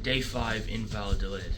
Day 5 in Valladolid.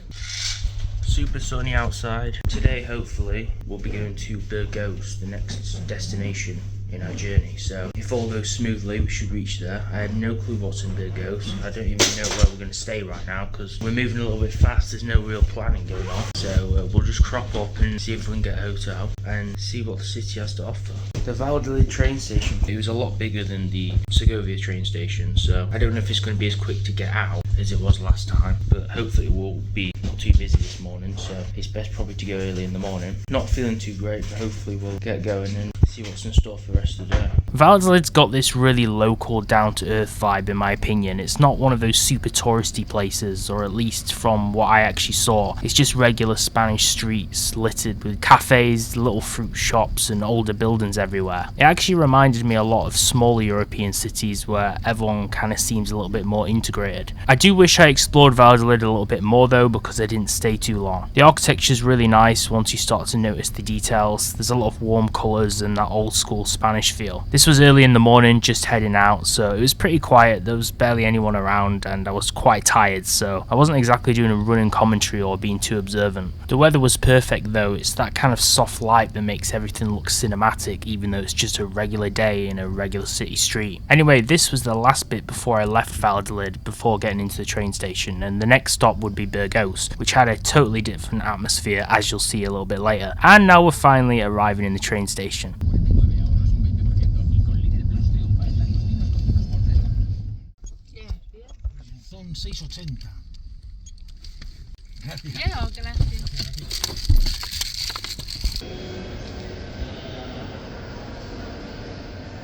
Super sunny outside. Today, hopefully, we'll be going to Burgos, the next destination in our journey. So if all goes smoothly, we should reach there. I had no clue what's in Burgos. I don't even know where we're going to stay right now because we're moving a little bit fast. There's no real planning going on. So we'll just crop up and see if we can get a hotel and see what the city has to offer. The Valladolid train station, it was a lot bigger than the Segovia train station, so I don't know if it's going to be as quick to get out as it was last time, but hopefully it will be not too busy this morning, so it's best probably to go early in the morning. Not feeling too great, but hopefully we'll get going and see what's in store for the rest of the day. Valladolid's got this really local, down-to-earth vibe in my opinion. It's not one of those super touristy places, or at least from what I actually saw. It's just regular Spanish streets littered with cafes, little fruit shops and older buildings everywhere. It actually reminded me a lot of smaller European cities where everyone kind of seems a little bit more integrated. I do wish I explored Valladolid a little bit more though, because I didn't stay too long. The architecture is really nice once you start to notice the details. There's a lot of warm colours and that old school Spanish feel. This was early in the morning, just heading out, so it was pretty quiet. There was barely anyone around and I was quite tired, so I wasn't exactly doing a running commentary or being too observant. The weather was perfect though. It's that kind of soft light that makes everything look cinematic, even though it's just a regular day in a regular city street. Anyway, this was the last bit before I left Valladolid before getting into the train station, and the next stop would be Burgos, which had a totally different atmosphere, as you'll see a little bit later. And now we're finally arriving in the train station. Son 6.80. Gracias. Gracias.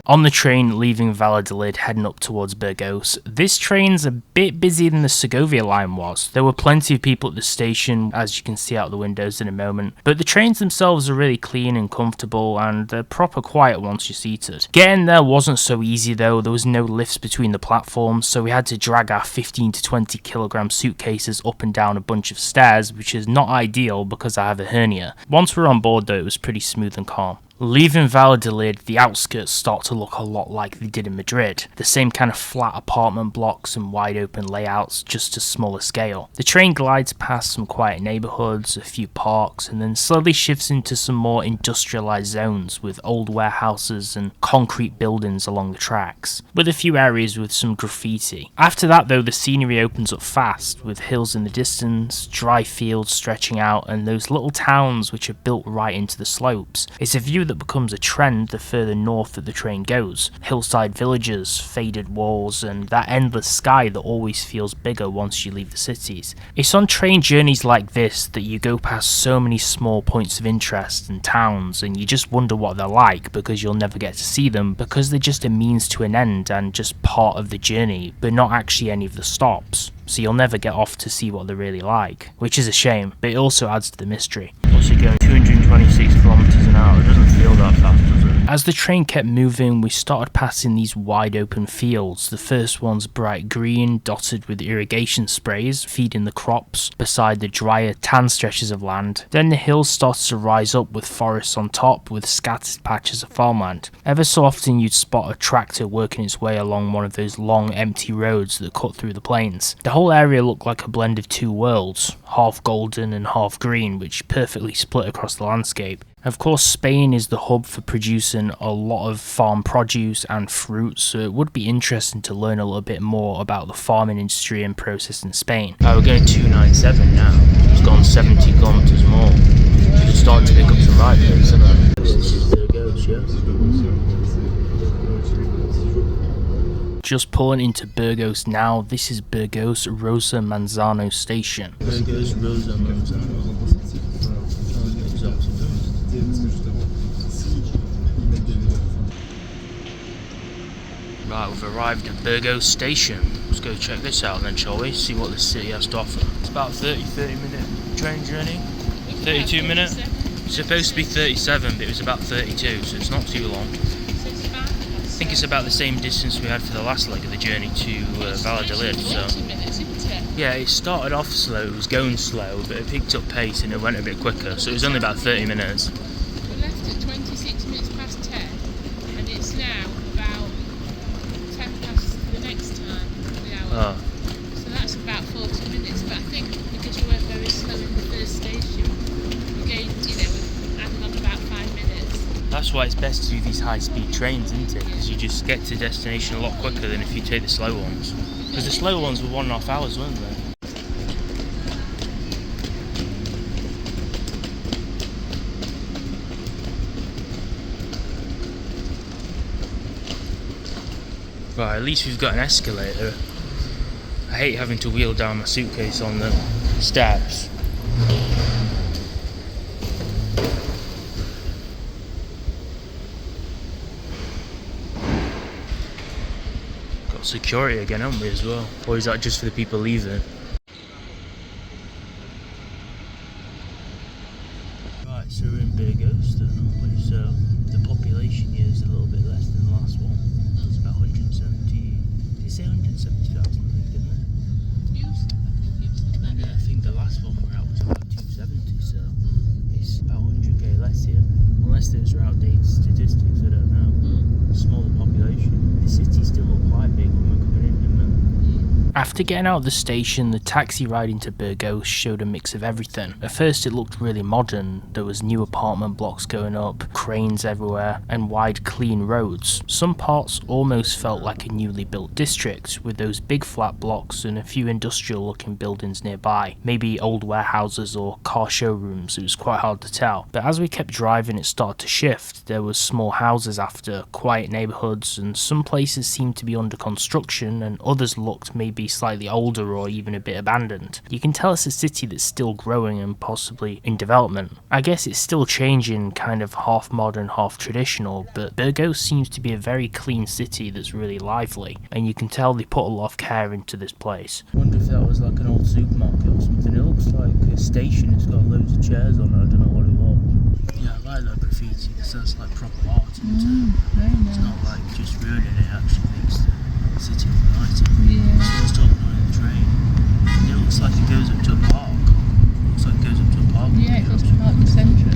On the train leaving Valladolid heading up towards Burgos, this train's a bit busier than the Segovia line was. There were plenty of people at the station, as you can see out the windows in a moment, but the trains themselves are really clean and comfortable and they're proper quiet once you're seated. Getting there wasn't so easy though. There was no lifts between the platforms, so we had to drag our 15 to 20 kilogram suitcases up and down a bunch of stairs, which is not ideal because I have a hernia. Once we were on board though, it was pretty smooth and calm. Leaving Valladolid, the outskirts start to look a lot like they did in Madrid. The same kind of flat apartment blocks and wide open layouts, just to smaller scale. The train glides past some quiet neighbourhoods, a few parks, and then slowly shifts into some more industrialised zones with old warehouses and concrete buildings along the tracks, with a few areas with some graffiti. After that though, the scenery opens up fast, with hills in the distance, dry fields stretching out, and those little towns which are built right into the slopes. It's a view that becomes a trend the further north that the train goes. Hillside villages, faded walls, and that endless sky that always feels bigger once you leave the cities. It's on train journeys like this that you go past so many small points of interest and towns, and you just wonder what they're like because you'll never get to see them, because they're just a means to an end and just part of the journey, but not actually any of the stops. So you'll never get off to see what they're really like, which is a shame, but it also adds to the mystery. Also going 226 kilometers an hour, it doesn't feel that fast, does it? As the train kept moving, we started passing these wide open fields. The first one's bright green, dotted with irrigation sprays, feeding the crops, beside the drier, tan stretches of land. Then the hills started to rise up with forests on top, with scattered patches of farmland. Ever so often you'd spot a tractor working its way along one of those long, empty roads that cut through the plains. The whole area looked like a blend of two worlds, half golden and half green, which perfectly split across the landscape. Of course, Spain is the hub for producing a lot of farm produce and fruit, so it would be interesting to learn a little bit more about the farming industry and process in Spain. We're going 297 now. It's gone 70 kilometers more. It's starting to pick up some right pace, isn't it? This is Burgos, yeah? Just pulling into Burgos now. This is Burgos Rosa Manzano station. Burgos Rosa Manzano. Right, we've arrived at Burgos station. Let's go check this out then, shall we? See what this city has to offer. It's about 30 minute train journey. 32 minutes. It's supposed to be 37, but it was about 32, so it's not too long. I think it's about the same distance we had for the last leg of the journey to Valladolid. So yeah, it started off slow, it was going slow, but it picked up pace and it went a bit quicker, so it was only about 30 minutes. We left at 26 minutes past 10, and it's now about 10 past the next time. Oh. So that's about 40 minutes. That's why it's best to do these high-speed trains, isn't it? Because you just get to destination a lot quicker than if you take the slow ones. Because the slow ones were 1.5 hours, weren't they? Right, at least we've got an escalator. I hate having to wheel down my suitcase on the steps. Got security again, haven't we, as well? Or is that just for the people leaving? Right, so we're in Burgos, aren't we? So the population here is a little bit less than the last one. It's about 170. Did you say 170,000? I think, didn't it? And I think the last one we were at was about 270. So it's about 100k less here. Unless those are outdated statistics, I don't know. Smaller population. The city still looked quite big when we were coming in, didn't it? After getting out of the station, the taxi ride into Burgos showed a mix of everything. At first it looked really modern. There was new apartment blocks going up, cranes everywhere, and wide clean roads. Some parts almost felt like a newly built district, with those big flat blocks and a few industrial looking buildings nearby. Maybe old warehouses or car showrooms, it was quite hard to tell. But as we kept driving it started to shift. There was small houses after, quiet neighbourhoods, and some places seemed to be under construction and others looked maybe slightly older or even a bit abandoned. You can tell it's a city that's still growing and possibly in development. I guess it's still changing, kind of half modern, half traditional, but Burgos seems to be a very clean city that's really lively, and you can tell they put a lot of care into this place. I wonder if that was like an old supermarket or something. It looks like a station, it's got loads of chairs on it, I don't know what it was. Yeah, I like that graffiti, because that's like proper art, isn't it? Very nice. It's not like just ruining it, actually makes the city look nicer. Yeah. So I was talking about in the train. It looks like it goes up to a park. Looks like it goes up to a park. Yeah, it goes to Park Central.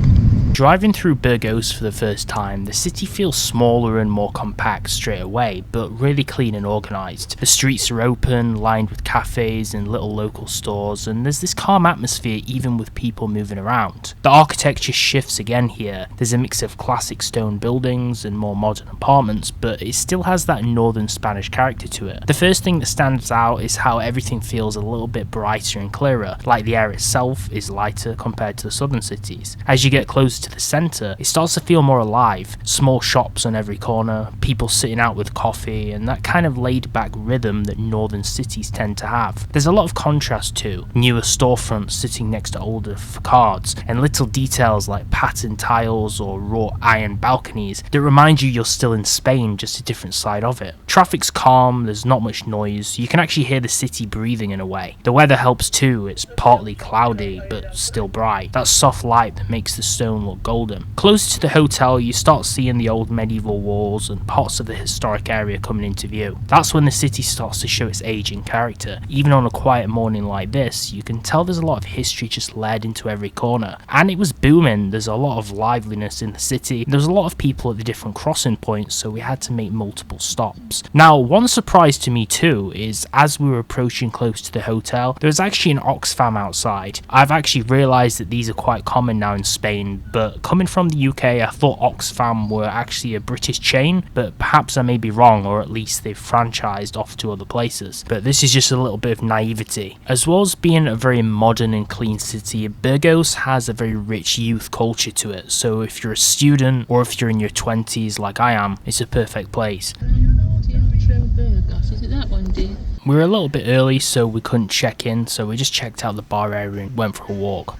Driving through Burgos for the first time, the city feels smaller and more compact straight away, but really clean and organised. The streets are open, lined with cafes and little local stores, and there's this calm atmosphere even with people moving around. The architecture shifts again here. There's a mix of classic stone buildings and more modern apartments, but it still has that northern Spanish character to it. The first thing that stands out is how everything feels a little bit brighter and clearer, like the air itself is lighter compared to the southern cities. As you get closer to the centre, it starts to feel more alive. Small shops on every corner, people sitting out with coffee, and that kind of laid back rhythm that northern cities tend to have. There's a lot of contrast too. Newer storefronts sitting next to older facades, and little details like patterned tiles or wrought iron balconies that remind you you're still in Spain, just a different side of it. Traffic's calm, there's not much noise, you can actually hear the city breathing in a way. The weather helps too, it's partly cloudy but still bright. That soft light that makes the stone look golden. Closer to the hotel, you start seeing the old medieval walls and parts of the historic area coming into view. That's when the city starts to show its age and character. Even on a quiet morning like this, you can tell there's a lot of history just layered into every corner. And it was booming, there's a lot of liveliness in the city. There was a lot of people at the different crossing points, so we had to make multiple stops. Now, one surprise to me too is as we were approaching close to the hotel, there was actually an Oxfam outside. I've actually realised that these are quite common now in Spain, but coming from the UK, I thought Oxfam were actually a British chain, but perhaps I may be wrong, or at least they've franchised off to other places. But this is just a little bit of naivety. As well as being a very modern and clean city, Burgos has a very rich youth culture to it, so if you're a student or if you're in your 20s like I am, it's a perfect place. Catedral de Burgos, is it that one, dear? We were a little bit early, so we couldn't check in, so we just checked out the bar area and went for a walk.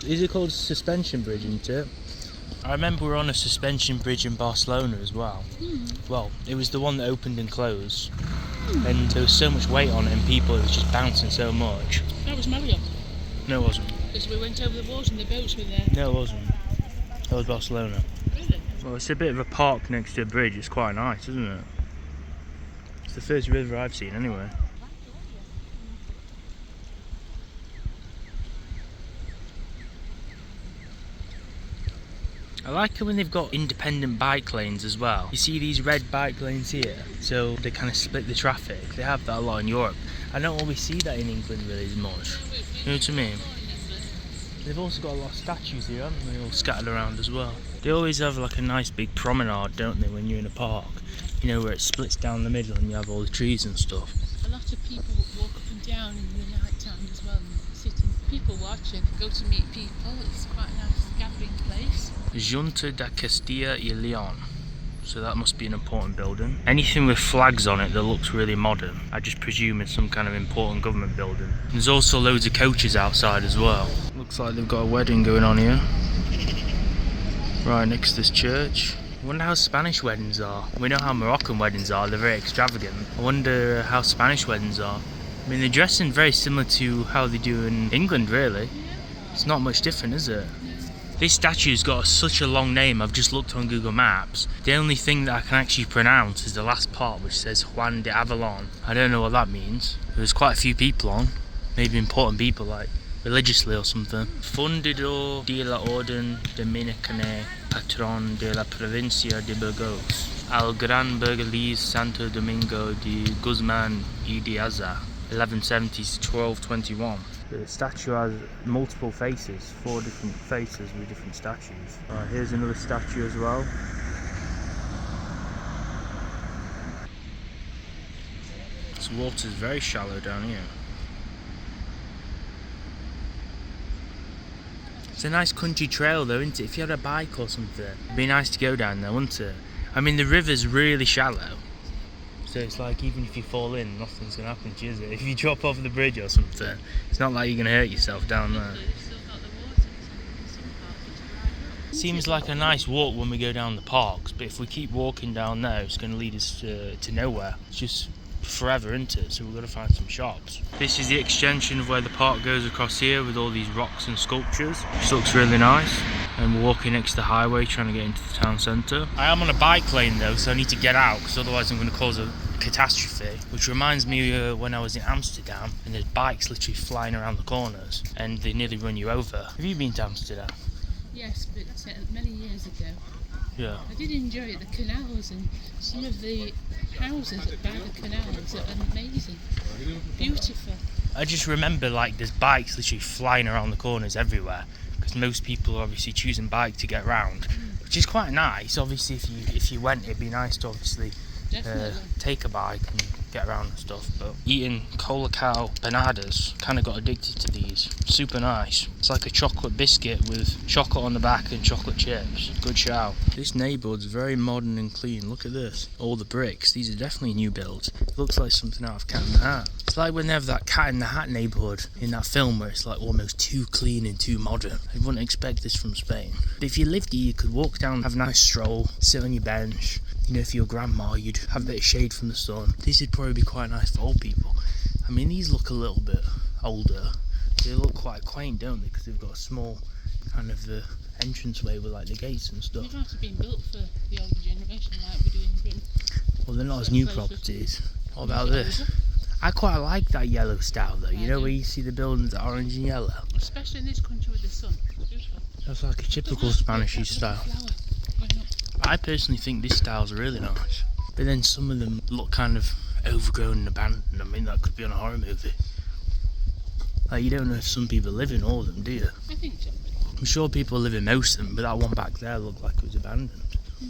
Is it called Suspension Bridge, isn't it? I remember we were on a suspension bridge in Barcelona as well. Well, it was the one that opened and closed. And there was so much weight on it and people, it was just bouncing so much. That was Marriott. No, it wasn't. Because we went over the water and the boats were there. No, it wasn't. That was Barcelona. Really? Well, it's a bit of a park next to a bridge. It's quite nice, isn't it? It's the first river I've seen anyway. I like it when they've got independent bike lanes as well. You see these red bike lanes here, so they kind of split the traffic. They have that a lot in Europe. I don't always see that in England really as much. You know what I mean? They've also got a lot of statues here, haven't they, all scattered around as well. They always have like a nice big promenade, don't they, when you're in a park? You know, where it splits down the middle and you have all the trees and stuff. A lot of people walk up and down in the night time as well, and sitting, people watching, go to meet people. It's quite a nice gathering place. Junta da Castilla y León. So that must be an important building. Anything with flags on it that looks really modern, I just presume it's some kind of important government building. There's also loads of coaches outside as well. Looks like they've got a wedding going on here. Right next to this church. I wonder how Spanish weddings are. We know how Moroccan weddings are, they're very extravagant. I wonder how Spanish weddings are. I mean, they're dressing very similar to how they do in England, really. It's not much different, is it? This statue's got such a long name. I've just looked on Google Maps. The only thing that I can actually pronounce is the last part, which says Juan de Avalon. I don't know what that means. There's quite a few people on, maybe important people, like religiously or something. Fundador de la Orden Dominicana, Patron de la Provincia de Burgos, al Gran Burgalese Santo Domingo de Guzman y de Aza, 1170s to 1221. The statue has multiple faces, 4 different faces with different statues. Here's another statue as well. This water's very shallow down here. It's a nice country trail though, isn't it? If you had a bike or something, it'd be nice to go down there, wouldn't it? I mean, the river's really shallow. So it's like, even if you fall in, nothing's going to happen to you, is it? If you drop off the bridge or something, it's not like you're going to hurt yourself down there. Seems like a nice walk when we go down the parks, but if we keep walking down there, it's going to lead us to nowhere. It's just forever, isn't it? So we've got to find some shops. This is the extension of where the park goes across here with all these rocks and sculptures, which looks really nice. And we're walking next to the highway trying to get into the town centre. I am on a bike lane though, so I need to get out because otherwise I'm going to cause a catastrophe. Which reminds me when I was in Amsterdam and there's bikes literally flying around the corners and they nearly run you over. Have you been to Amsterdam? Yes, but many years ago. Yeah. I did enjoy it, the canals and some of the houses by the canals are amazing. Beautiful. I just remember like there's bikes literally flying around the corners everywhere. Because most people are obviously choosing bike to get around, which is quite nice. Obviously, if you went, it'd be nice to obviously take a bike and get around and stuff. But eating Colacao panadas, kind of got addicted to these. Super nice. It's like a chocolate biscuit with chocolate on the back and chocolate chips. Good shout. This neighbourhood's very modern and clean. Look at this. All the bricks. These are definitely new builds. It looks like something out of Cat in the Hat. It's like when they have that Cat in the Hat neighbourhood in that film where it's like almost too clean and too modern. I wouldn't expect this from Spain. But if you lived here, you could walk down, have a nice stroll, sit on your bench. You know, if you're a grandma, you'd have a bit of shade from the sun. This would probably be quite nice for old people. I mean, these look a little bit older. They look quite quaint, don't they? Because they've got a small kind of entranceway with like the gates and stuff. They've not been built for the older generation like we do in Britain. Well, they're not as new properties. What about this? I quite like that yellow style though. You know where you see the buildings that are orange and yellow? Especially in this country with the sun. It's beautiful. That's like a typical Spanish style. I personally think this style's really nice. But then some of them look kind of overgrown and abandoned. I mean, that could be on a horror movie. Like, you don't know if some people live in all of them, do you? I think so. I'm sure people live in most of them, but that one back there looked like it was abandoned.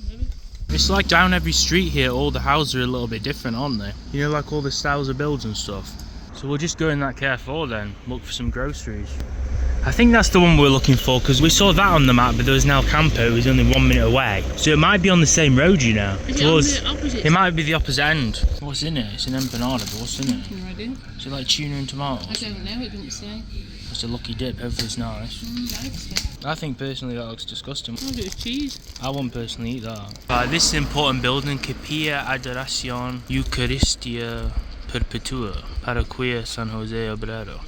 Maybe. It's like down every street here, all the houses are a little bit different, aren't they? You know, like all the styles of builds and stuff. So we'll just go in that Carrefour then, look for some groceries. I think that's the one we're looking for because we saw that on the map, but there was an El Campo who's only 1 minute away. So it might be on the same road, you know. It might be the opposite end. What's in it? It's an empanada, but what's in it? No idea. Is it like tuna and tomatoes? I don't know, it didn't say. It's a lucky dip, hopefully it's nice. Nice. I think personally that looks disgusting. Oh, it's cheese. I won't personally eat that. This is an important building, Capilla Adoración Eucaristia Perpetua, Parroquia San Jose Obrero.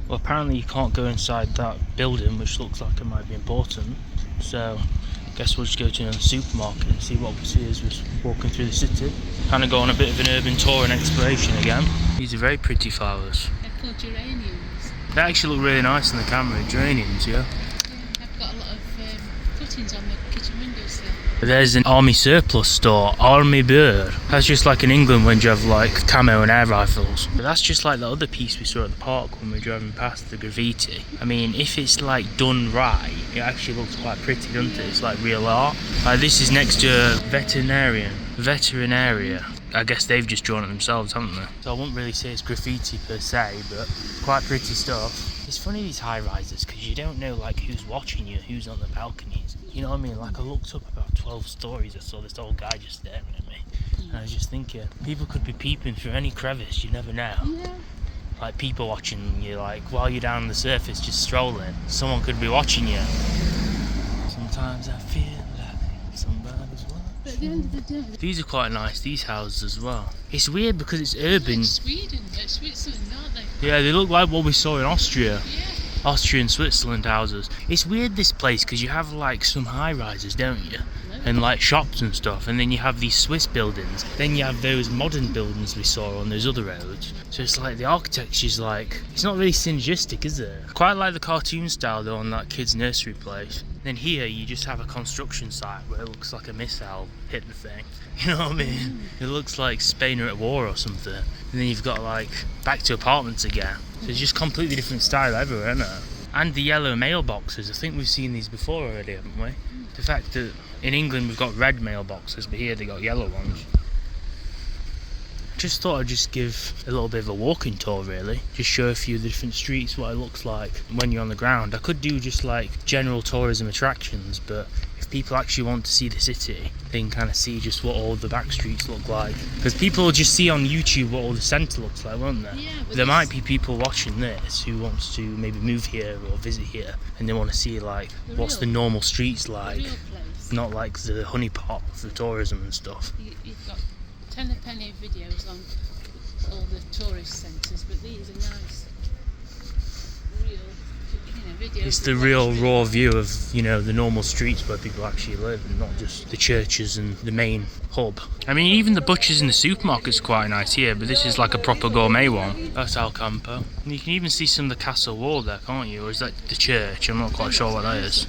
Well, apparently you can't go inside that building, which looks like it might be important. So, I guess we'll just go to another supermarket and see what we see as we're walking through the city. Kind of go on a bit of an urban tour and exploration again. These are very pretty flowers. They're called geraniums. They actually look really nice in the camera, geraniums, yeah. Yeah, I've got a lot of cuttings on the kitchen windowsill. There's an army surplus store, Army Beer. That's just like in England when you have like camo and air rifles. But that's just like the other piece we saw at the park when we were driving past, the graffiti. I mean, if it's like done right, it actually looks quite pretty, doesn't it? It's like real art. Like this is next to a veterinaria. I guess they've just drawn it themselves, haven't they? So I wouldn't really say it's graffiti per se, but quite pretty stuff. It's funny these high rises because you don't know like who's watching you, who's on the balconies. You know what I mean? Like I looked up about 12 stories, I saw this old guy just staring at me. And I was just thinking, people could be peeping through any crevice, you never know. Yeah. Like people watching you, like while you're down on the surface just strolling, someone could be watching you. Sometimes I feel like somebody's watching. But at the end of the day, These are quite nice, these houses as well. It's weird because it's urban. like Sweden, Switzerland, aren't they? Yeah, they look like what we saw in Austria. Yeah. Austrian Switzerland houses. It's weird this place because you have like some high rises, don't you? And like shops and stuff, and then you have these Swiss buildings, then you have those modern buildings we saw on those other roads. So it's like the architecture's like, it's not really synergistic, is it? Quite like the cartoon style though on that kid's nursery place. Then here you just have a construction site where it looks like a missile hit the thing. You know what I mean? It looks like Spain are at war or something. And then you've got like back to apartments again. So it's just completely different style everywhere, isn't it? And the yellow mailboxes, I think we've seen these before already, haven't we? The fact that in England we've got red mailboxes, but here they got yellow ones. Just thought I'd just give a little bit of a walking tour really, just show a few of the different streets, what it looks like when you're on the ground. I could do just like general tourism attractions, but if people actually want to see the city, they can kind of see just what all the back streets look like. Because people will just see on YouTube what all the centre looks like, won't they? Yeah, but there might be people watching this who wants to maybe move here or visit here, and they want to see like what's the normal streets like, The real place. not like the honeypot for tourism and stuff. You've got 10 a penny videos on all the tourist centres, but these are nice, real, videos. It's the of real what's raw view of, you know, the normal streets where people actually live and not just the churches and the main hub. I mean, even the butchers in the supermarket's quite nice here, but this is like a proper gourmet one. That's Al Campo. And you can even see some of the castle wall there, can't you? Or is that the church? I'm not quite sure what that is.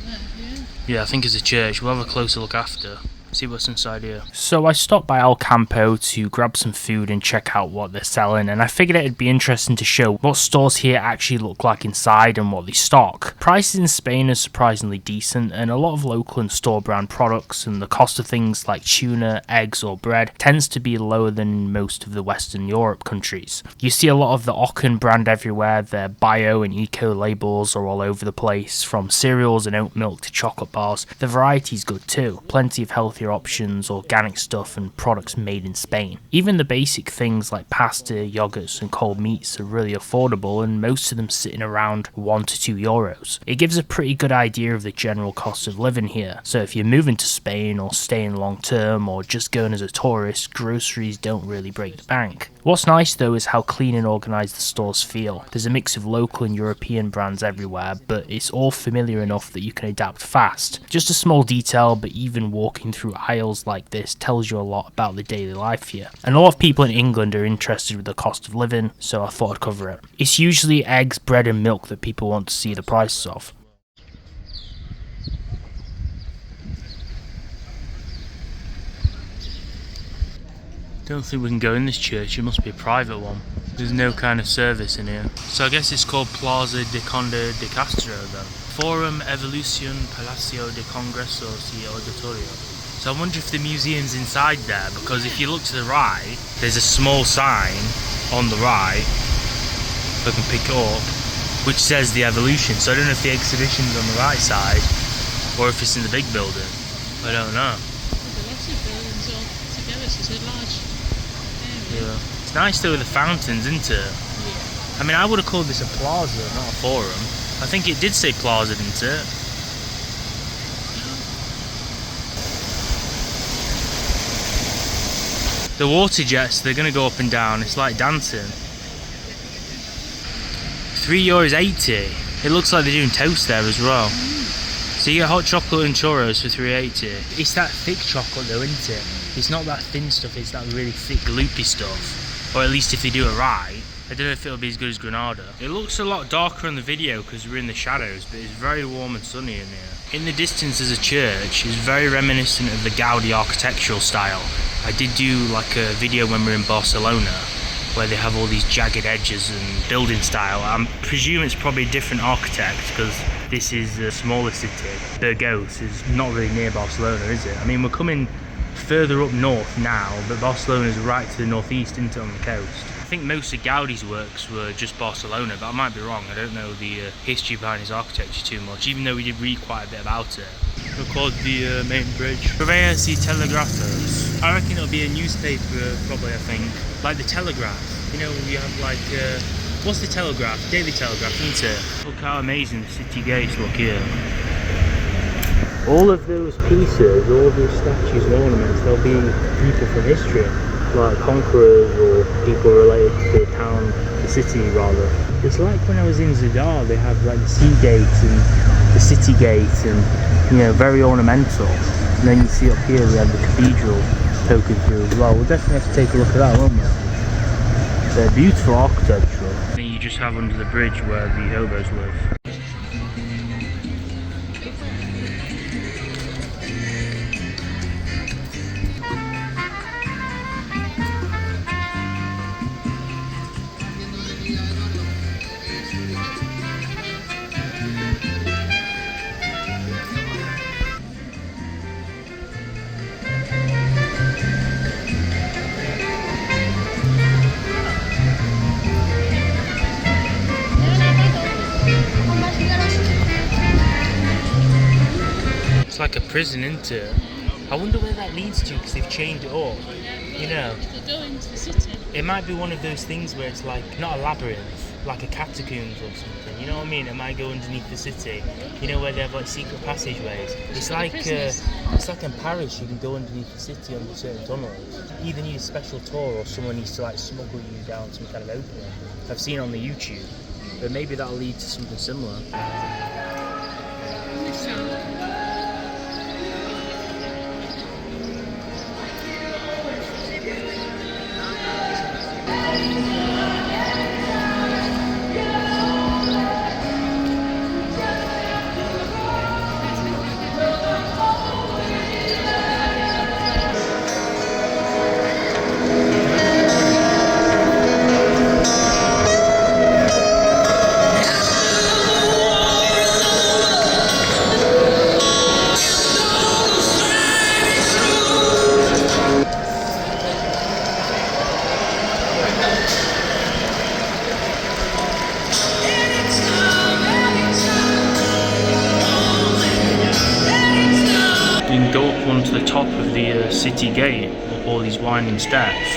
Yeah, I think it's a church. We'll have a closer look after. See what's inside here. So I stopped by Al Campo to grab some food and check out what they're selling, and I figured it'd be interesting to show what stores here actually look like inside and what they stock. Prices in Spain are surprisingly decent, and a lot of local and store brand products, and the cost of things like tuna, eggs or bread tends to be lower than most of the Western Europe countries. You see a lot of the Ocken brand everywhere. Their bio and eco labels are all over the place, from cereals and oat milk to chocolate bars. The variety's good too, plenty of healthy options, organic stuff and products made in Spain. Even the basic things like pasta, yogurts and cold meats are really affordable, and most of them sitting around €1 to €2. It gives a pretty good idea of the general cost of living here, so if you're moving to Spain or staying long term or just going as a tourist, groceries don't really break the bank. What's nice though is how clean and organised the stores feel. There's a mix of local and European brands everywhere, but it's all familiar enough that you can adapt fast. Just a small detail, but even walking through aisles like this tells you a lot about the daily life here. And a lot of people in England are interested with the cost of living, so I thought I'd cover it. It's usually eggs, bread and milk that people want to see the prices of. Don't think we can go in this church, it must be a private one. There's no kind of service in here. So I guess it's called Plaza de Conde de Castro then. Forum Evolucion Palacio de Congresos y Auditorio. So I wonder if the museum's inside there, because if you look to the right, there's a small sign on the right, if I can pick it up, which says the Evolution. So I don't know if the exhibition's on the right side, or if it's in the big building. I don't know. There's lots of buildings all together, so it's a large area. Yeah. It's nice though with the fountains, isn't it? Yeah. I mean, I would have called this a plaza, not a forum. I think it did say plaza, didn't it? The water jets, they're going to go up and down. It's like dancing. €3.80. It looks like they're doing toast there as well. So you get hot chocolate and churros for $3.80. It's that thick chocolate though, isn't it? It's not that thin stuff, it's that really thick, gloopy stuff. Or at least if they do it right. I don't know if it'll be as good as Granada. It looks a lot darker on the video because we're in the shadows, but it's very warm and sunny in here. In the distance there's a church. It's very reminiscent of the Gaudi architectural style. I did do like a video when we were in Barcelona where they have all these jagged edges and building style. I presume it's probably a different architect because this is a smaller city. Burgos is not really near Barcelona, is it? I mean, we're coming further up north now, but Barcelona is right to the northeast, isn't it, on the coast? I think most of Gaudi's works were just Barcelona, but I might be wrong. I don't know the history behind his architecture too much, even though we did read quite a bit about it. We'll call the main bridge. Correos y Telegrafos. I reckon it'll be a newspaper, probably, I think. Like the Telegraph. You know, we have like, what's the Telegraph? Daily Telegraph, isn't it? Look how amazing the city gates look here. All of those pieces, all those statues and ornaments, they'll be people from history. Like conquerors or people related to the town, the city rather. It's like when I was in Zadar, they have like the sea gate and the city gate and, you know, very ornamental. And then you see up here we have the cathedral poking through as well. We'll definitely have to take a look at that, won't we? They're beautiful architecture. Then you just have under the bridge where the hobos live. It's like a prison, isn't it? I wonder where that leads to because they've chained it up. You know, They go into the city. it might be one of those things where it's like not a labyrinth, like a catacombs or something. You know what I mean? It might go underneath the city. You know where they have like secret passageways. It's like in Paris. You can go underneath the city under certain tunnels. You either need a special tour or someone needs to like smuggle you down some kind of opening. I've seen on the YouTube, but maybe that'll lead to something similar. You can go up onto the top of the city gate, up all these winding steps.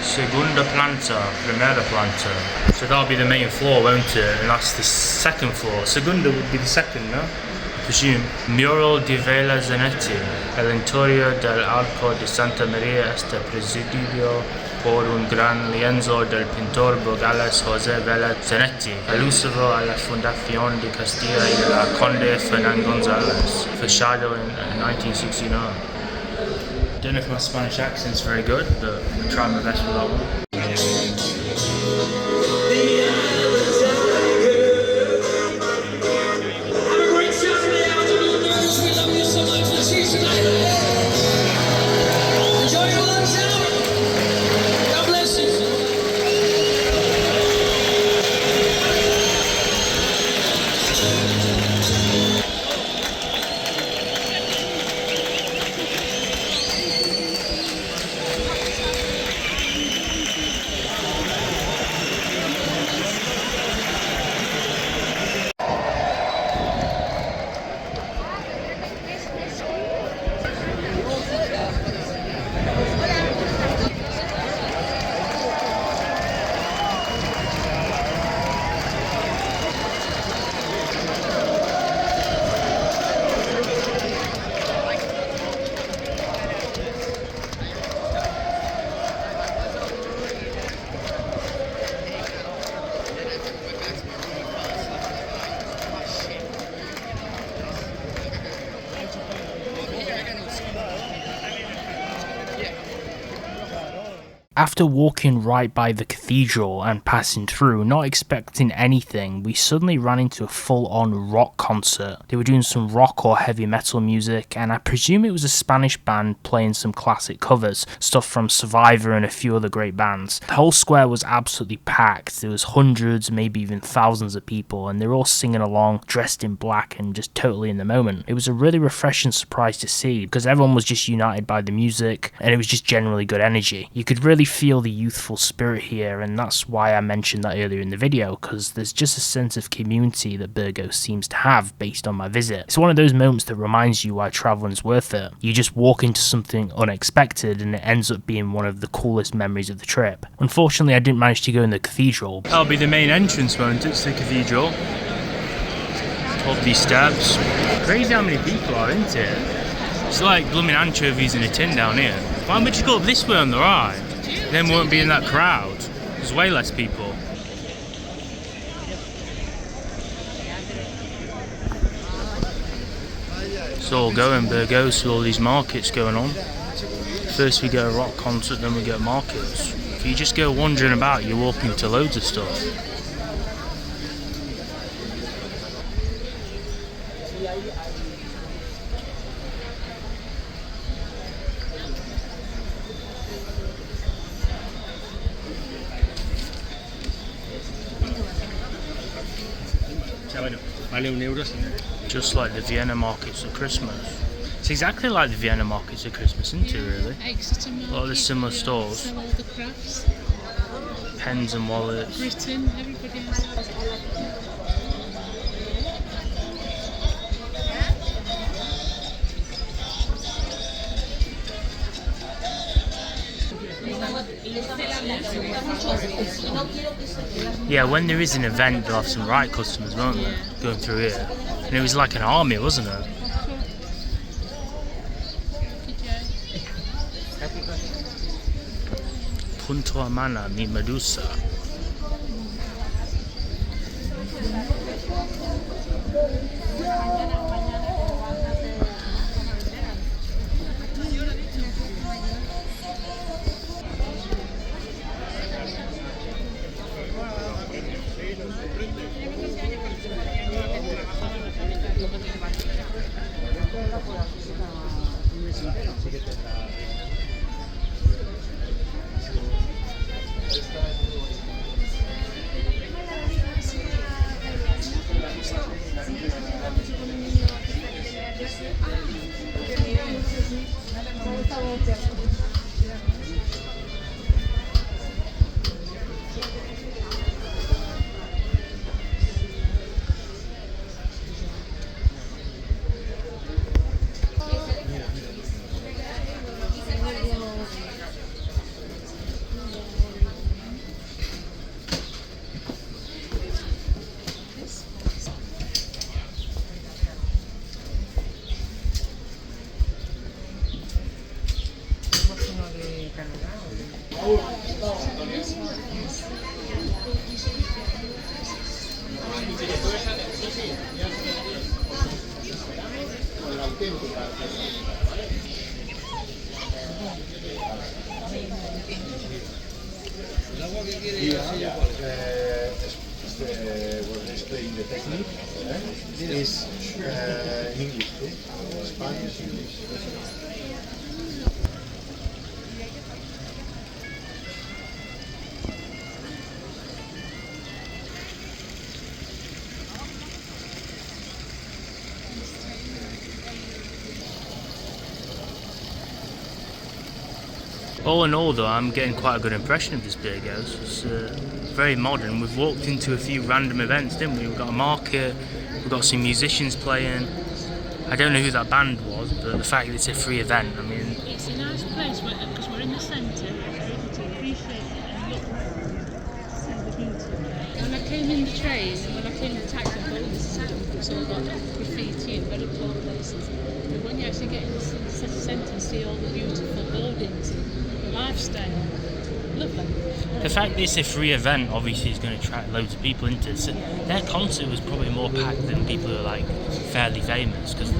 Segunda planta, primera planta. So that'll be the main floor, won't it? And that's the second floor. Segunda would be the second, no? I presume. Mural di Vela Zanetti. El interior del arco de Santa Maria está presidido por un gran lienzo del pintor burgalés José Vela Zanetti, alusivo a la fundación de Castilla y de la Conde Fernán González, fechado in 1969. Don't know if my Spanish accent's very good, but I'll try my best with that one. After walking right by the cathedral and passing through, not expecting anything, we suddenly ran into a full-on rock concert. They were doing some rock or heavy metal music, and I presume it was a Spanish band playing some classic covers, stuff from Survivor and a few other great bands. The whole square was absolutely packed. There was hundreds, maybe even thousands of people, and they were all singing along, dressed in black and just totally in the moment. It was a really refreshing surprise to see, because everyone was just united by the music, and it was just generally good energy. You could really feel the youthful spirit here, and that's why I mentioned that earlier in the video, because there's just a sense of community that Burgos seems to have based on my visit. It's one of those moments that reminds you why traveling's worth it. You just walk into something unexpected and it ends up being one of the coolest memories of the trip. Unfortunately, I didn't manage to go in the cathedral. That'll be the main entrance, won't it, to the cathedral? Up these steps. Crazy how many people are in here. It's like blooming anchovies in a tin down here. Why don't we just go up this way on the right? Then we won't be in that crowd. There's way less people. It's all going Burgos with all these markets going on. First we get a rock concert, then we get markets. If you just go wandering about, you walk into loads of stuff. Just like the Vienna markets at Christmas. It's exactly like the Vienna markets at Christmas, isn't it, really? Exeter Market. A lot of the similar stores. Sell all the crafts. Pens and wallets. Britain, everybody has. Yeah, when there is an event, they'll have some riot customers, won't they? Going through here. And it was like an army, wasn't it? Punto a mana mi Medusa. We're explaining the technique. Is in English too. Spanish, English. All in all though, I'm getting quite a good impression of this Burgos. It's very modern. We've walked into a few random events, didn't we? We've got a market, we've got some musicians playing. I don't know who that band was, but the fact that it's a free event, I mean... It's a nice place because we're in the centre, we're able to appreciate it and look, see the beauty. When I came in the train and when I came in the taxi, I thought, oh, this is good. It's all got graffiti and very tall places. But when you actually get in the city centre and see all the beautiful buildings and the lifestyle, lovely. The fact that it's a free event obviously is going to attract loads of people into it. So their concert was probably more packed than people who are like fairly famous, because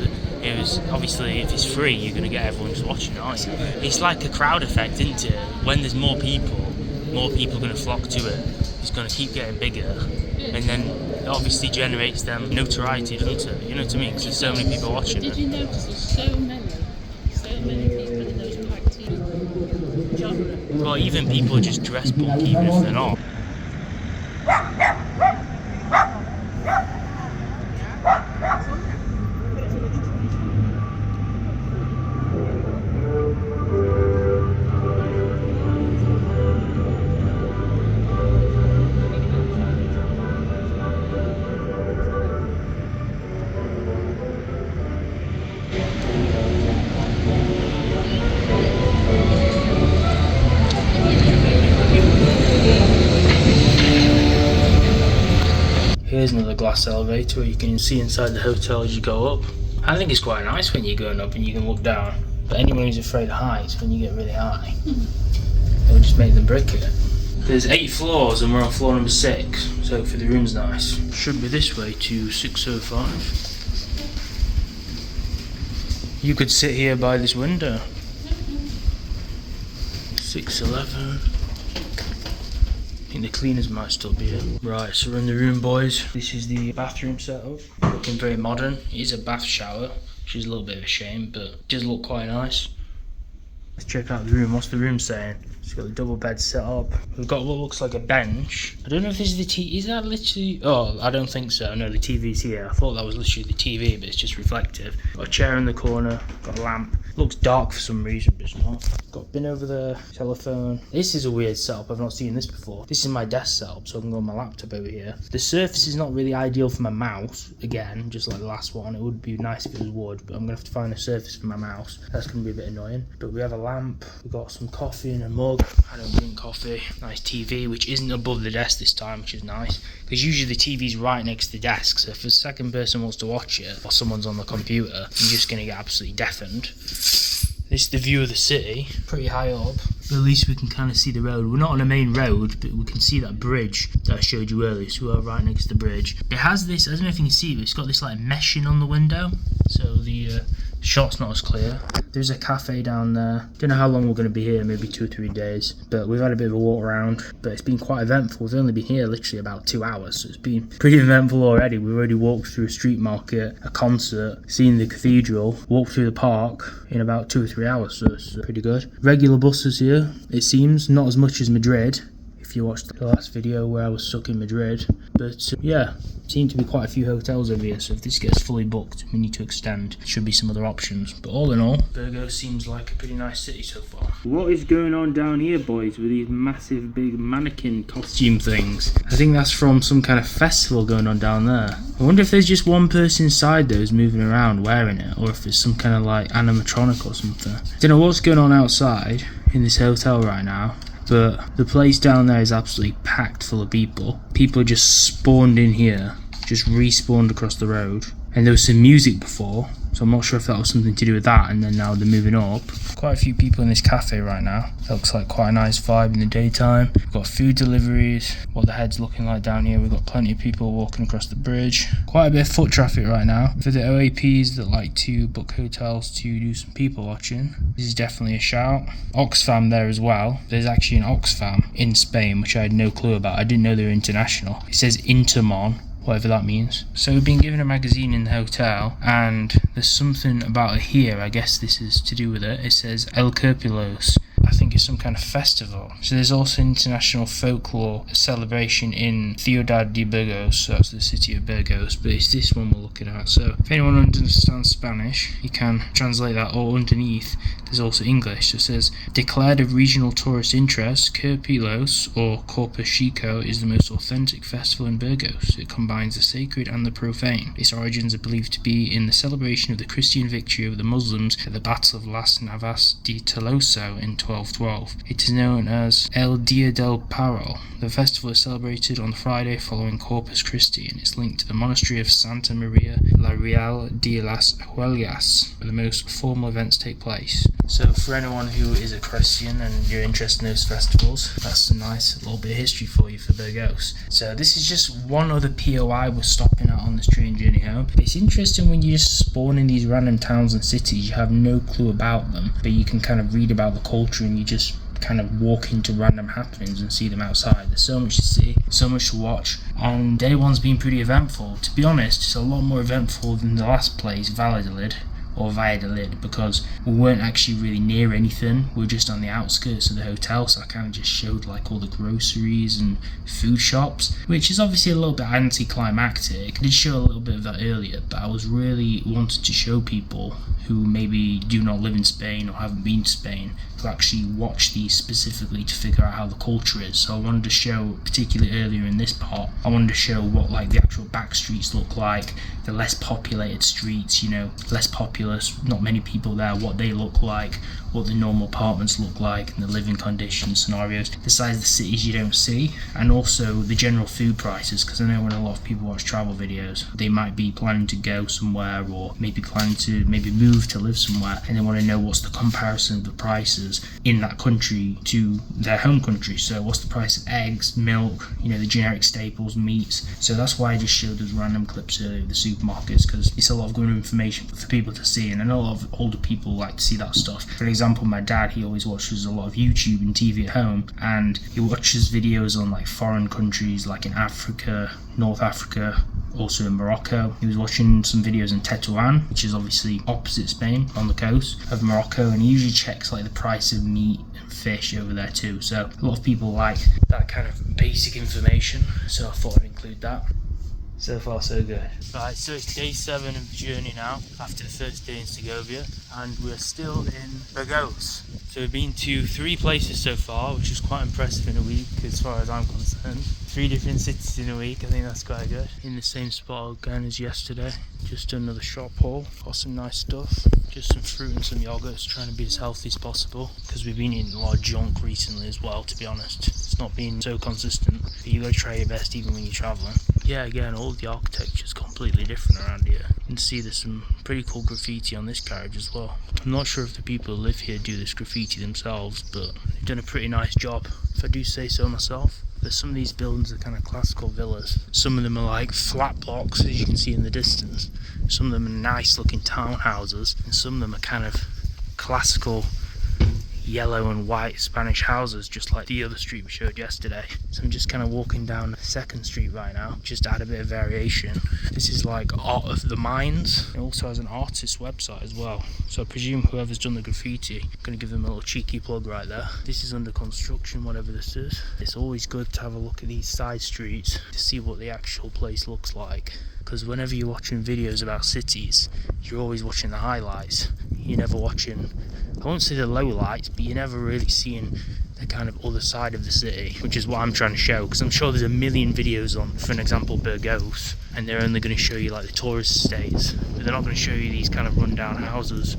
It was obviously, if it's free, you're going to get everyone just watching it, aren't you? It's like a crowd effect, isn't it? When there's more people are going to flock to it. It's going to keep getting bigger, and then it obviously generates them notoriety, doesn't it? You know what I mean? Because there's so many people watching Did it. you notice there's so many people in those packed genre? Well, even people just dress punk, even if they're not. Here's another glass elevator where you can see inside the hotel as you go up. I think it's quite nice when you're going up and you can look down. But anyone who's afraid of heights, when you get really high, it'll just make them brick it. There's 8 floors and we're on floor number 6, so hopefully the room's nice. Should be this way to 605. You could sit here by this window. 611. I think the cleaners might still be here. Right, so we're in the room, boys. This is the bathroom setup. Looking very modern. It is a bath shower, which is a little bit of a shame, but it does look quite nice. Let's check out the room. What's the room saying? It's got a double bed set up. We've got what looks like a bench. I don't know if this is the TV. Is that literally? Oh, I don't think so. No, the TV's here. I thought that was literally the TV, but it's just reflective. Got a chair in the corner. Got a lamp. Looks dark for some reason, but it's not. Got a bin over there. Telephone. This is a weird setup. I've not seen this before. This is my desk setup, so I can go on my laptop over here. The surface is not really ideal for my mouse. Again, just like the last one. It would be nice if it was wood, but I'm gonna have to find a surface for my mouse. That's gonna be a bit annoying. But we have a lamp. We've got some coffee in a mug. I don't drink coffee. Nice TV, which isn't above the desk this time, which is nice. Because usually the TV's right next to the desk, so if a second person wants to watch it, or someone's on the computer, you're just going to get absolutely deafened. This is the view of the city, pretty high up. But at least we can kind of see the road. We're not on a main road, but we can see that bridge that I showed you earlier, so we're right next to the bridge. It has this, I don't know if you can see, but it's got this like meshing on the window, so the shot's not as clear. There's a cafe down there. Don't know how long we're going to be here, maybe 2 or 3 days. But we've had a bit of a walk around, but it's been quite eventful. We've only been here literally about 2 hours, so it's been pretty eventful already. We've already walked through a street market, a concert, seen the cathedral, walked through the park in about 2 or 3 hours, so it's pretty good. Regular buses here, it seems, not as much as Madrid, if you watched the last video where I was stuck in Madrid. But yeah, seem to be quite a few hotels over here, so if this gets fully booked, we need to extend. Should be some other options. But all in all, Burgos seems like a pretty nice city so far. What is going on down here, boys, with these massive big mannequin costume things? I think that's from some kind of festival going on down there. I wonder if there's just one person inside those moving around wearing it, or if it's some kind of like animatronic or something. I don't know what's going on outside in this hotel right now, but the place down there is absolutely packed full of people. People just spawned in here, just respawned across the road. And there was some music before, so I'm not sure if that was something to do with that, and then now they're moving up. Quite a few people in this cafe right now. It looks like quite a nice vibe in the daytime. We've got food deliveries, what the head's looking like down here. We've got plenty of people walking across the bridge. Quite a bit of foot traffic right now. For the OAPs that like to book hotels to do some people watching, this is definitely a shout. Oxfam there as well. There's actually an Oxfam in Spain, which I had no clue about. I didn't know they were international. It says Intermon, whatever that means. So we've been given a magazine in the hotel, and there's something about it here. I guess this is to do with it. It says El Curpilos. I think it's some kind of festival. So there's also international folklore celebration in Ciudad de Burgos, so that's the city of Burgos, but it's this one we're looking at. So if anyone understands Spanish, you can translate that, or underneath there's also English. So it says, declared of regional tourist interest, Curpilos, or Corpus Chico, is the most authentic festival in Burgos. It combines the sacred and the profane. Its origins are believed to be in the celebration of the Christian victory over the Muslims at the Battle of Las Navas de Tolosa in 1212. It is known as El Dia del Paro. The festival is celebrated on the Friday following Corpus Christi, and it's linked to the monastery of Santa Maria la Real de las Huelgas, where the most formal events take place. So for anyone who is a Christian and you're interested in those festivals, that's a nice little bit of history for you for Burgos. So this is just one other POI we're stopping at on this train journey home. It's interesting when you just spawn in these random towns and cities, you have no clue about them, but you can kind of read about the culture and you just kind of walk into random happenings and see them outside. There's so much to see, so much to watch, and day one's been pretty eventful. To be honest, it's a lot more eventful than the last place, Valladolid, or Valladolid, because we weren't actually really near anything. We were just on the outskirts of the hotel, so I kind of just showed like all the groceries and food shops, which is obviously a little bit anticlimactic. I did show a little bit of that earlier, but I was really wanted to show people who maybe do not live in Spain or haven't been to Spain to actually watch these specifically to figure out how the culture is. So I wanted to show, particularly earlier in this part, I wanted to show what like the actual back streets look like, the less populated streets, you know, less populous, not many people there, what they look like, what the normal apartments look like, and the living conditions, scenarios, the size of the cities you don't see, and also the general food prices, because I know when a lot of people watch travel videos, they might be planning to go somewhere or maybe planning to move to live somewhere, and they want to know what's the comparison of the prices in that country to their home country. So what's the price of eggs, milk, you know, the generic staples, meats. So that's why I just showed those random clips earlier of the supermarkets, because it's a lot of good information for people to see, and I know a lot of older people like to see that stuff. For example, my dad, he always watches a lot of YouTube and TV at home, and he watches videos on like foreign countries like in Africa, North Africa, also in Morocco. He was watching some videos in Tetuan, which is obviously opposite Spain on the coast of Morocco, and he usually checks like the price of meat and fish over there too. So a lot of people like that kind of basic information, so I thought I'd include that. So far so good. Right, so it's day 7 of the journey now, after the first day in Segovia, and we're still in Burgos. So we've been to 3 places so far, which is quite impressive in a week as far as I'm concerned. 3 different cities in a week, I think that's quite good. In the same spot again as yesterday, just another shop haul, got some nice stuff, just some fruit and some yogurts, trying to be as healthy as possible, because we've been eating a lot of junk recently as well, to be honest. It's not been so consistent, but you gotta try your best even when you're travelling. Yeah, again, all the architecture is completely different around here. You can see there's some pretty cool graffiti on this carriage as well. I'm not sure if the people who live here do this graffiti themselves, but they've done a pretty nice job, if I do say so myself. There's some of these buildings are kind of classical villas. Some of them are like flat blocks, as you can see in the distance. Some of them are nice looking townhouses, and some of them are kind of classical yellow and white Spanish houses, just like the other street we showed yesterday. So I'm just kind of walking down 2nd Street right now, just to add a bit of variation. This is like Art of the Mines. It also has an artist website as well, so I presume whoever's done the graffiti, I'm going to give them a little cheeky plug right there. This is under construction, whatever this is. It's always good to have a look at these side streets to see what the actual place looks like, because whenever you're watching videos about cities, you're always watching the highlights. You're never watching, I won't say the low lights, but you're never really seeing the kind of other side of the city, which is what I'm trying to show, because I'm sure there's a million videos on, for an example, Burgos, and they're only going to show you like the tourist estates, but they're not going to show you these kind of rundown houses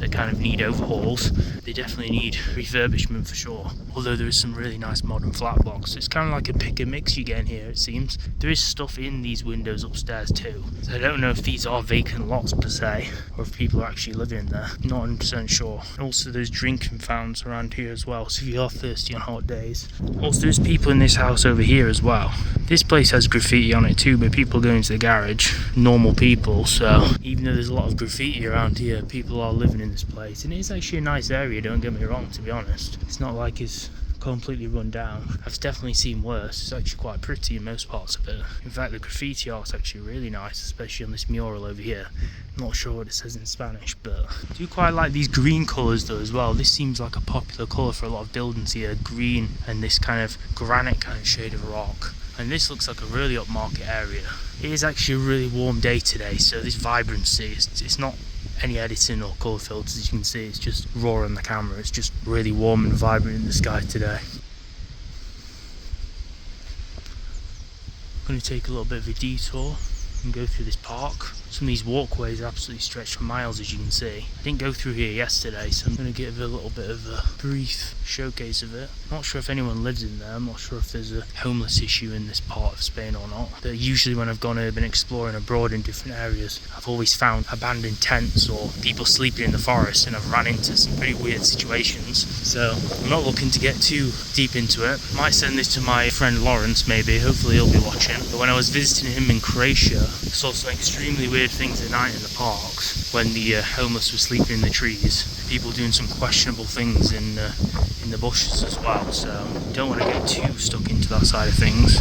that kind of need overhauls. They definitely need refurbishment for sure, although there is some really nice modern flat blocks. It's kind of like a pick and mix you get in here, it seems. There is stuff in these windows upstairs too, so I don't know if these are vacant lots per se, or if people are actually living in there. Not 100% sure. Also, there's drinking fountains around here as well, so if you are thirsty on hot days. Also, there's people in this house over here as well. This place has graffiti on it too, but people go into the garage, normal people, so even though there's a lot of graffiti around here, people are living in this place, and it is actually a nice area, don't get me wrong, to be honest. It's not like it's completely run down. I've definitely seen worse. It's actually quite pretty in most parts of it. In fact, the graffiti art's actually really nice, especially on this mural over here. I'm not sure what it says in Spanish, but I do quite like these green colours though as well. This seems like a popular colour for a lot of buildings here, green and this kind of granite kind of shade of rock. And this looks like a really upmarket area. It is actually a really warm day today, so this vibrancy, it's not any editing or colour filters, as you can see, it's just raw on the camera. It's just really warm and vibrant in the sky today. I'm going to take a little bit of a detour and go through this park. Some of these walkways are absolutely stretched for miles, as you can see. I didn't go through here yesterday, so I'm going to give a little bit of a brief showcase of it. Not sure if anyone lives in there. I'm not sure if there's a homeless issue in this part of Spain or not. But usually when I've gone urban exploring abroad in different areas, I've always found abandoned tents or people sleeping in the forest, and I've ran into some pretty weird situations. So I'm not looking to get too deep into it. Might send this to my friend Lawrence maybe, hopefully he'll be watching. But when I was visiting him in Croatia, I saw some extremely weird things at night in the parks when the homeless were sleeping in the trees. People doing some questionable things in the bushes as well, so don't want to get too stuck into that side of things,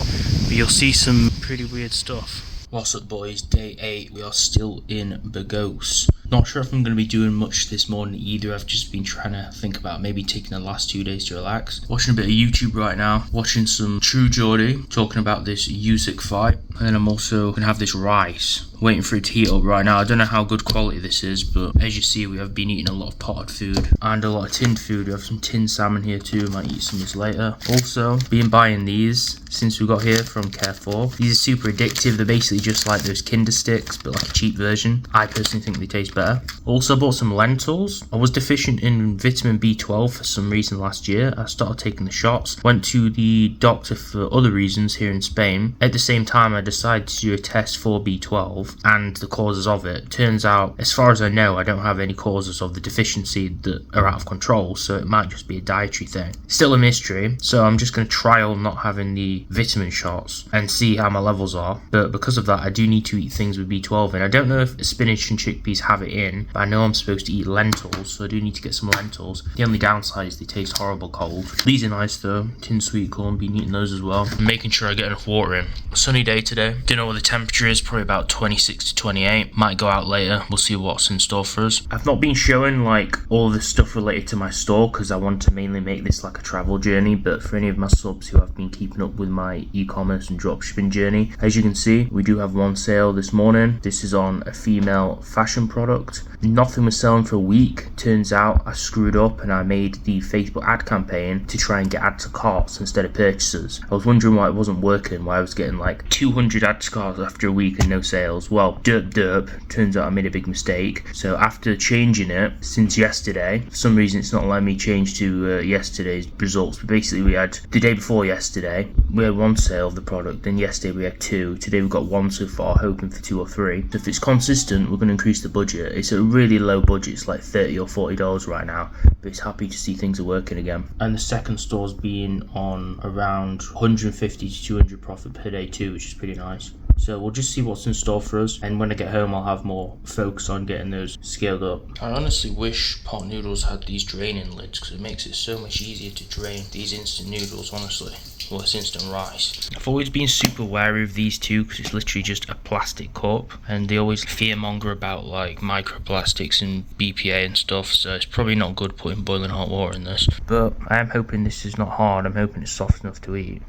but you'll see some pretty weird stuff. What's up, boys? Day 8. We are still in Burgos. Not sure if I'm going to be doing much this morning either. I've just been trying to think about maybe taking the last 2 days to relax. Watching a bit of YouTube right now. Watching some True Geordie talking about this Usyk fight. And then I'm also going to have this rice. Waiting for it to heat up right now. I don't know how good quality this is, but as you see, we have been eating a lot of potted food and a lot of tinned food. We have some tinned salmon here too. Might eat some of this later. Also, been buying these since we got here from Carrefour. These are super addictive. They're basically just like those Kinder sticks, but like a cheap version. I personally think they taste better. Also bought some lentils. I was deficient in vitamin B12 for some reason last year. I started taking the shots. Went to the doctor for other reasons here in Spain. At the same time, I decided to do a test for B12 and the causes of it. Turns out, as far as I know, I don't have any causes of the deficiency that are out of control, so it might just be a dietary thing. Still a mystery, so I'm just going to trial not having the vitamin shots and see how my levels are. But because of that, I do need to eat things with B12 in. I don't know if spinach and chickpeas have it in, but I know I'm supposed to eat lentils, so I do need to get some lentils. The only downside is they taste horrible cold. These are nice though, tin sweet corn, been eating those as well. I'm making sure I get enough water in. Sunny day today. Don't know what the temperature is, probably about 26 to 28. Might go out later, we'll see what's in store for us. I've not been showing like all the stuff related to my store because I want to mainly make this like a travel journey, but for any of my subs who have been keeping up with my e-commerce and dropshipping journey, as you can see, we do have one sale this morning. This is on a female fashion product. Nothing was selling for a week. Turns out I screwed up and I made the Facebook ad campaign to try and get add to carts instead of purchases. I was wondering why it wasn't working, why I was getting like 200 add to carts after a week and no sales. Well, derp. Turns out I made a big mistake. So after changing it since yesterday, for some reason it's not letting me change to yesterday's results. But basically we had, the day before yesterday, we had one sale of the product, then yesterday we had 2. Today we've got 1 so far, hoping for 2 or 3. So if it's consistent, we're going to increase the budget. It's a really low budget, it's like $30 or $40 right now, but it's happy to see things are working again. And the second store's been on around 150 to 200 profit per day too, which is pretty nice. So we'll just see what's in store for us, and when I get home I'll have more focus on getting those scaled up. I honestly wish pot noodles had these draining lids because it makes it so much easier to drain these instant noodles, honestly. Well, it's instant rice. I've always been super wary of these two because it's literally just a plastic cup, and they always fearmonger about like microplastics and BPA and stuff, so it's probably not good putting boiling hot water in this. But I am hoping this is not hard. I'm hoping it's soft enough to eat.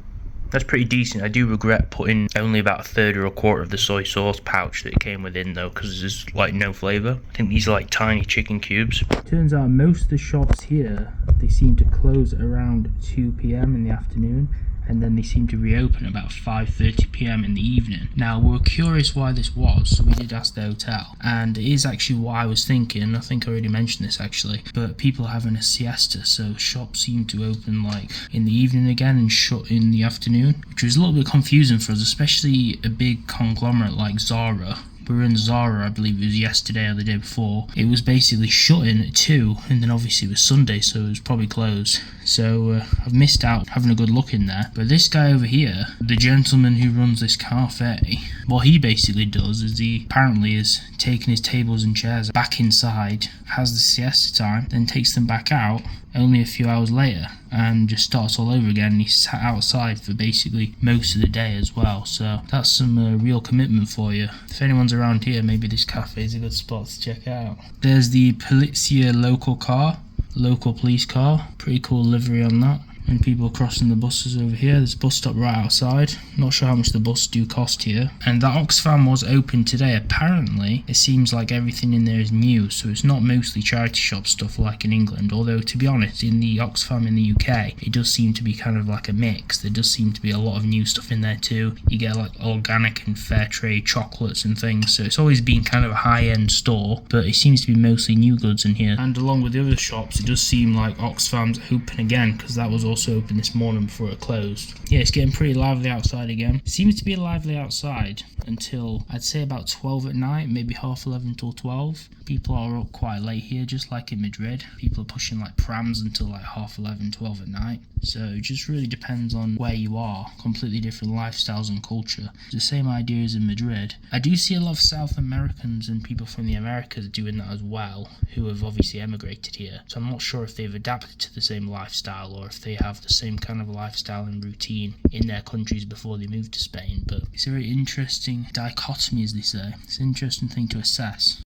That's pretty decent. I do regret putting only about 1/3 or 1/4 of the soy sauce pouch that it came within though, because there's like no flavour. I think these are like tiny chicken cubes. Turns out most of the shops here, they seem to close at around 2 PM in the afternoon, and then they seem to reopen about 5:30 PM in the evening. Now, we were curious why this was, so we did ask the hotel, and it is actually what I was thinking. I think I already mentioned this actually, but people are having a siesta, so shops seem to open like in the evening again and shut in the afternoon, which was a little bit confusing for us, especially a big conglomerate like Zara. We were in Zara, I believe it was yesterday or the day before. It was basically shut in at 2, and then obviously it was Sunday, so it was probably closed. So I've missed out having a good look in there. But this guy over here, the gentleman who runs this cafe, what he basically does is he apparently is taking his tables and chairs back inside, has the siesta time, then takes them back out only a few hours later and just starts all over again. And he's sat outside for basically most of the day as well, so that's some real commitment for you. If anyone's around here, maybe this cafe is a good spot to check out. There's the Polizia local police car, pretty cool livery on that. And people are crossing the buses over here. There's a bus stop right outside. Not sure how much the bus do cost here. And that Oxfam was open today. Apparently, it seems like everything in there is new, so it's not mostly charity shop stuff like in England. Although, to be honest, in the Oxfam in the UK, it does seem to be kind of like a mix. There does seem to be a lot of new stuff in there too. You get like organic and fair trade chocolates and things, so it's always been kind of a high-end store, but it seems to be mostly new goods in here. And along with the other shops, it does seem like Oxfam's open again, because that was also open this morning before it closed. Yeah, it's getting pretty lively outside again. It seems to be lively outside until I'd say about 12 at night, maybe half 11 till 12. People are up quite late here, just like in Madrid. People are pushing like prams until like half 11, 12 at night. So it just really depends on where you are. Completely different lifestyles and culture. It's the same idea as in Madrid. I do see a lot of South Americans and people from the Americas doing that as well, who have obviously emigrated here. So I'm not sure if they've adapted to the same lifestyle or if they have the same kind of lifestyle and routine in their countries before they moved to Spain. But it's a very interesting dichotomy, as they say. It's an interesting thing to assess.